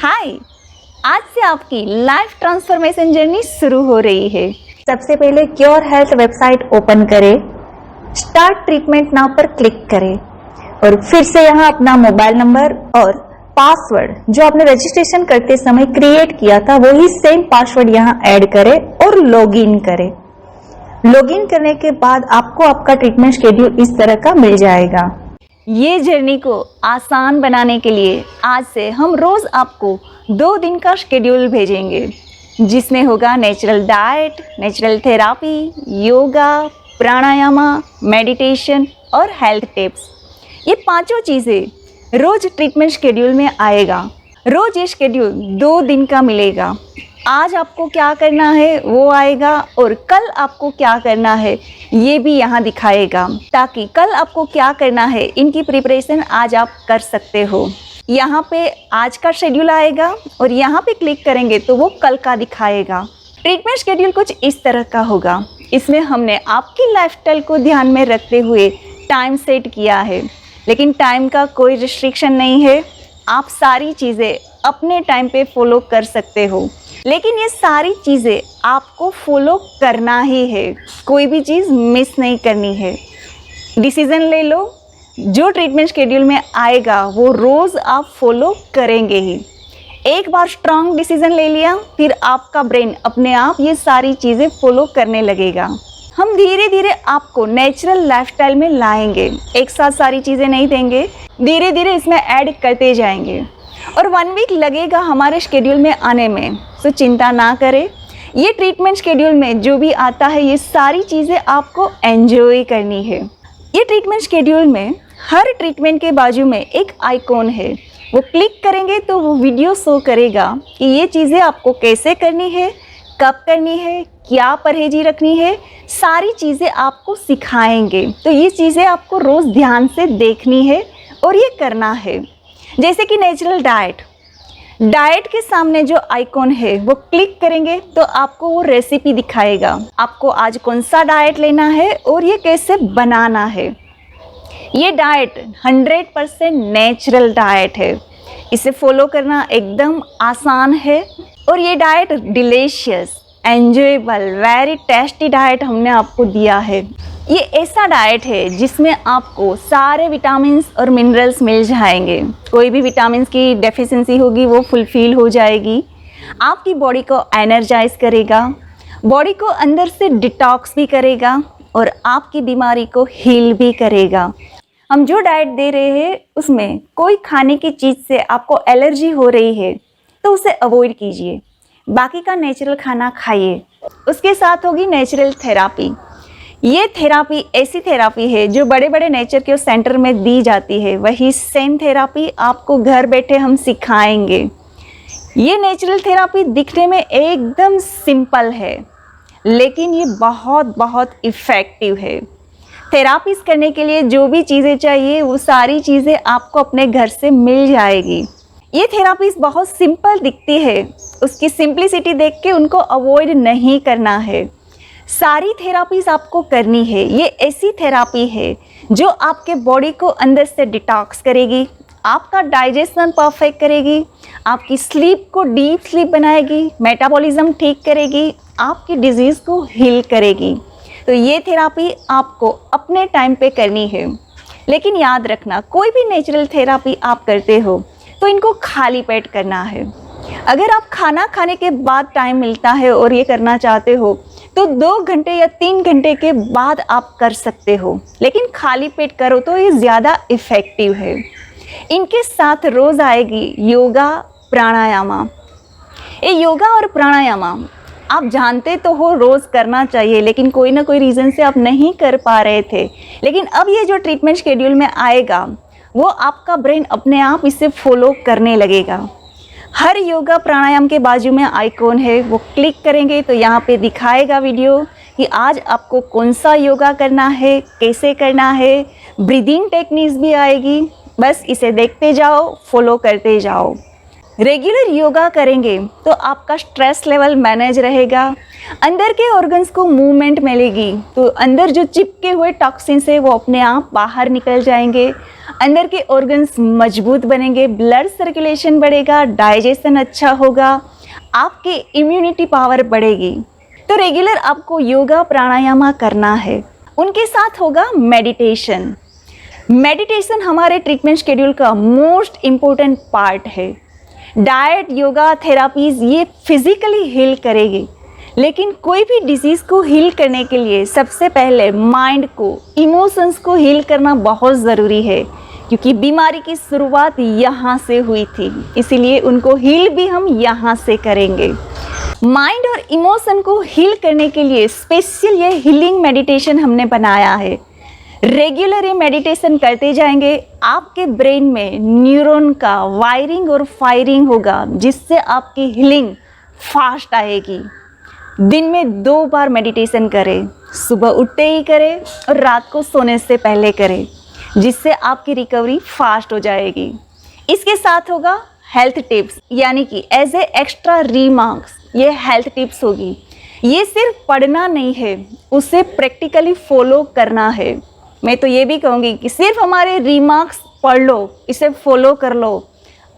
हाय, आज से आपकी लाइफ ट्रांसफॉर्मेशन जर्नी शुरू हो रही है। सबसे पहले क्योर हेल्थ वेबसाइट ओपन करें, स्टार्ट ट्रीटमेंट नाउ पर क्लिक करें और फिर से यहाँ अपना मोबाइल नंबर और पासवर्ड जो आपने रजिस्ट्रेशन करते समय क्रिएट किया था वही सेम पासवर्ड यहाँ ऐड करें और लॉगिन करें। लॉगिन करने के बाद आपको आपका ट्रीटमेंट शेड्यूल इस तरह का मिल जाएगा। ये जर्नी को आसान बनाने के लिए आज से हम रोज़ आपको 2 दिन का शेड्यूल भेजेंगे, जिसमें होगा natural diet, natural therapy, yoga, प्राणायामा, मेडिटेशन और हेल्थ टिप्स। ये पांचों चीज़ें रोज़ ट्रीटमेंट शेड्यूल में आएगा। रोज़ ये शेड्यूल 2 दिन का मिलेगा। आज आपको क्या करना है वो आएगा और कल आपको क्या करना है ये भी यहाँ दिखाएगा, ताकि कल आपको क्या करना है इनकी प्रिपरेशन आज आप कर सकते हो। यहाँ पे आज का शेड्यूल आएगा और यहाँ पे क्लिक करेंगे तो वो कल का दिखाएगा। ट्रीटमेंट शेड्यूल कुछ इस तरह का होगा। इसमें हमने आपकी लाइफस्टाइल को ध्यान में रखते हुए टाइम सेट किया है, लेकिन टाइम का कोई रिस्ट्रिक्शन नहीं है। आप सारी चीज़ें अपने टाइम पे फॉलो कर सकते हो, लेकिन ये सारी चीज़ें आपको फॉलो करना ही है। कोई भी चीज़ मिस नहीं करनी है। डिसीज़न ले लो, जो ट्रीटमेंट शेड्यूल में आएगा वो रोज़ आप फॉलो करेंगे ही। एक बार स्ट्रांग डिसीज़न ले लिया, फिर आपका ब्रेन अपने आप ये सारी चीज़ें फॉलो करने लगेगा। हम धीरे धीरे आपको नेचुरल लाइफस्टाइल में लाएंगे। एक साथ सारी चीज़ें नहीं देंगे, धीरे धीरे इसमें ऐड करते जाएंगे और 1 वीक लगेगा हमारे शेड्यूल में आने में। तो चिंता ना करें, ये ट्रीटमेंट शेड्यूल में जो भी आता है ये सारी चीज़ें आपको एंजॉय करनी है। ये ट्रीटमेंट शेड्यूल में हर ट्रीटमेंट के बाजू में एक आइकॉन है, वो क्लिक करेंगे तो वो वीडियो शो करेगा कि ये चीज़ें आपको कैसे करनी है, कब करनी है, क्या परहेजी रखनी है, सारी चीज़ें आपको सिखाएंगे। तो ये चीज़ें आपको रोज़ ध्यान से देखनी है और ये करना है। जैसे कि नेचुरल डाइट, डाइट के सामने जो आइकॉन है वो क्लिक करेंगे तो आपको वो रेसिपी दिखाएगा, आपको आज कौन सा डाइट लेना है और ये कैसे बनाना है। ये डाइट 100% नेचुरल डाइट है, इसे फॉलो करना एकदम आसान है और ये diet delicious, enjoyable, very tasty diet हमने आपको दिया है। ये ऐसा डाइट है जिसमें आपको सारे विटामिन्स और मिनरल्स मिल जाएंगे। कोई भी विटामिन्स की डेफिशिएंसी होगी वो फुलफिल हो जाएगी। आपकी बॉडी को एनर्जाइज करेगा, बॉडी को अंदर से डिटॉक्स भी करेगा और आपकी बीमारी को हील भी करेगा। हम जो डाइट दे रहे हैं उसमें कोई खाने की चीज़ से आपको एलर्जी हो रही है तो उसे अवॉइड कीजिए, बाकी का नेचुरल खाना खाइए। उसके साथ होगी नेचुरल थेरापी। ये थेरापी ऐसी थेरापी है जो बड़े बड़े नेचर के सेंटर में दी जाती है, वही सेम थेरापी आपको घर बैठे हम सिखाएंगे। ये नेचुरल थेरापी दिखने में एकदम सिंपल है, लेकिन ये बहुत बहुत इफ़ेक्टिव है। थेरापीज करने के लिए जो भी चीज़ें चाहिए वो सारी चीज़ें आपको अपने घर से मिल जाएगी। ये थेरापीज बहुत सिंपल दिखती है, उसकी सिंप्लिसिटी देख के उनको अवॉइड नहीं करना है। सारी थेरापीज आपको करनी है। ये ऐसी थेरापी है जो आपके बॉडी को अंदर से डिटॉक्स करेगी, आपका डाइजेशन परफेक्ट करेगी, आपकी स्लीप को डीप स्लीप बनाएगी, मेटाबॉलिज्म ठीक करेगी, आपकी डिजीज़ को हील करेगी। तो ये थेरापी आपको अपने टाइम पे करनी है। लेकिन याद रखना, कोई भी नेचुरल थेरापी आप करते हो तो इनको खाली पेट करना है। अगर आप खाना खाने के बाद टाइम मिलता है और ये करना चाहते हो तो 2 घंटे या 3 घंटे के बाद आप कर सकते हो, लेकिन खाली पेट करो तो ये ज़्यादा इफ़ेक्टिव है। इनके साथ रोज़ आएगी योगा, प्राणायामा। ये योगा और प्राणायामा आप जानते तो हो रोज़ करना चाहिए, लेकिन कोई ना कोई रीज़न से आप नहीं कर पा रहे थे। लेकिन अब ये जो ट्रीटमेंट शेड्यूल में आएगा वो आपका ब्रेन अपने आप इसे फॉलो करने लगेगा। हर योगा प्राणायाम के बाजू में आइकॉन है, वो क्लिक करेंगे तो यहाँ पे दिखाएगा वीडियो कि आज आपको कौन सा योगा करना है, कैसे करना है। ब्रीदिंग टेक्निक्स भी आएगी, बस इसे देखते जाओ, फॉलो करते जाओ। रेगुलर योगा करेंगे तो आपका स्ट्रेस लेवल मैनेज रहेगा, अंदर के ऑर्गन्स को मूवमेंट मिलेगी, तो अंदर जो चिपके हुए टॉक्सिन्स है वो अपने आप बाहर निकल जाएंगे, अंदर के ऑर्गन्स मजबूत बनेंगे, ब्लड सर्कुलेशन बढ़ेगा, डाइजेशन अच्छा होगा, आपकी इम्यूनिटी पावर बढ़ेगी। तो रेगुलर आपको योगा प्राणायाम करना है। उनके साथ होगा मेडिटेशन। मेडिटेशन हमारे ट्रीटमेंट शेड्यूल का मोस्ट इम्पोर्टेंट पार्ट है। डाइट, योगा, थेरापीज ये फिजिकली हील करेगी, लेकिन कोई भी डिजीज़ को हील करने के लिए सबसे पहले माइंड को, इमोशंस को हील करना बहुत ज़रूरी है, क्योंकि बीमारी की शुरुआत यहाँ से हुई थी, इसीलिए उनको हील भी हम यहाँ से करेंगे। माइंड और इमोशन को हील करने के लिए स्पेशल ये हीलिंग मेडिटेशन हमने बनाया है। रेगुलर ये मेडिटेशन करते जाएंगे, आपके ब्रेन में न्यूरॉन का वायरिंग और फायरिंग होगा, जिससे आपकी हीलिंग फास्ट आएगी। दिन में 2 बार मेडिटेशन करें, सुबह उठते ही करें और रात को सोने से पहले करें, जिससे आपकी रिकवरी फास्ट हो जाएगी। इसके साथ होगा हेल्थ टिप्स, यानी कि एज ए एक्स्ट्रा रिमार्क्स ये हेल्थ टिप्स होगी। ये सिर्फ पढ़ना नहीं है, उसे प्रैक्टिकली फॉलो करना है। मैं तो ये भी कहूँगी कि सिर्फ हमारे रिमार्क्स पढ़ लो, इसे फॉलो कर लो,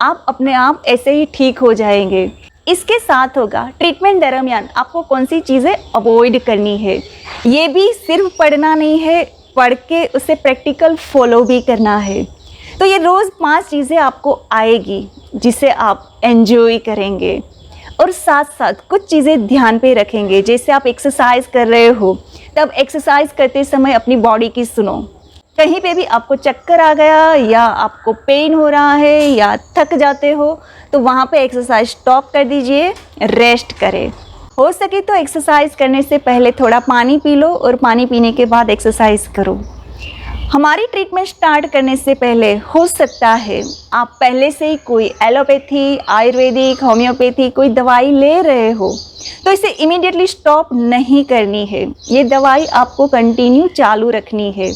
आप अपने आप ऐसे ही ठीक हो जाएंगे। इसके साथ होगा ट्रीटमेंट दरमियान आपको कौन सी चीज़ें अवॉइड करनी है। ये भी सिर्फ पढ़ना नहीं है, पढ़ के उसे प्रैक्टिकल फॉलो भी करना है। तो ये रोज़ 5 चीज़ें आपको आएगी, जिसे आप एंजॉय करेंगे, और साथ साथ कुछ चीज़ें ध्यान पे रखेंगे। जैसे आप एक्सरसाइज कर रहे हो, तब एक्सरसाइज करते समय अपनी बॉडी की सुनो। कहीं पे भी आपको चक्कर आ गया या आपको पेन हो रहा है या थक जाते हो, तो वहाँ पे एक्सरसाइज स्टॉप कर दीजिए, रेस्ट करें। हो सके तो एक्सरसाइज करने से पहले थोड़ा पानी पी लो और पानी पीने के बाद एक्सरसाइज करो। हमारी ट्रीटमेंट स्टार्ट करने से पहले हो सकता है आप पहले से ही कोई एलोपैथी, आयुर्वेदिक, होम्योपैथी कोई दवाई ले रहे हो, तो इसे इमीडिएटली स्टॉप नहीं करनी है। ये दवाई आपको कंटिन्यू चालू रखनी है।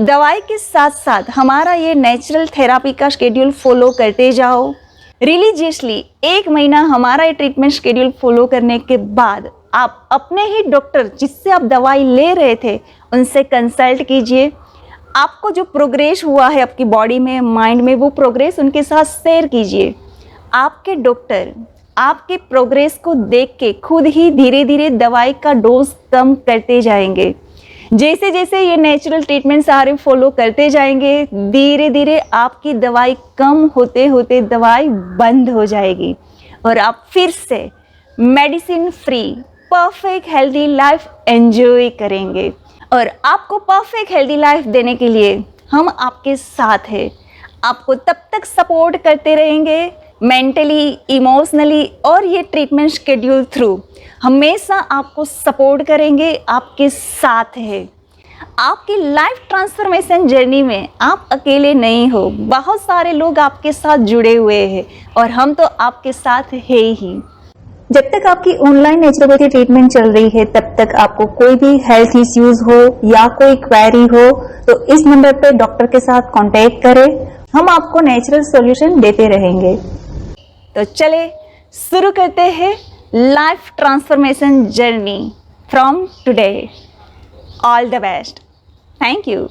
दवाई के साथ साथ हमारा ये नेचुरल थेरापी का शेड्यूल फॉलो करते जाओ रिलीजियसली। 1 महीना हमारा ये ट्रीटमेंट शेड्यूल फॉलो करने के बाद आप अपने ही डॉक्टर, जिससे आप दवाई ले रहे थे, उनसे कंसल्ट कीजिए। आपको जो प्रोग्रेस हुआ है आपकी बॉडी में, माइंड में, वो प्रोग्रेस उनके साथ शेयर कीजिए। आपके डॉक्टर आपके प्रोग्रेस को देख के खुद ही धीरे धीरे दवाई का डोज कम करते जाएंगे। जैसे जैसे ये नेचुरल ट्रीटमेंट सारे फॉलो करते जाएंगे, धीरे धीरे आपकी दवाई कम होते होते दवाई बंद हो जाएगी और आप फिर से medicine free perfect healthy life enjoy करेंगे। और आपको परफेक्ट हेल्दी लाइफ देने के लिए हम आपके साथ हैं। आपको तब तक सपोर्ट करते रहेंगे, मेंटली, इमोशनली, और ये ट्रीटमेंट शेड्यूल थ्रू हमेशा आपको सपोर्ट करेंगे, आपके साथ है। आपकी लाइफ ट्रांसफॉर्मेशन जर्नी में आप अकेले नहीं हो, बहुत सारे लोग आपके साथ जुड़े हुए हैं और हम तो आपके साथ है ही। जब तक आपकी ऑनलाइन नेचुरोपैथी ट्रीटमेंट चल रही है, तब तक आपको कोई भी हेल्थ इश्यूज हो या कोई क्वेरी हो, तो इस नंबर पर डॉक्टर के साथ कांटेक्ट करें, हम आपको नेचुरल सॉल्यूशन देते रहेंगे। तो चले शुरू करते हैं life transformation journey from today. All the best. Thank you.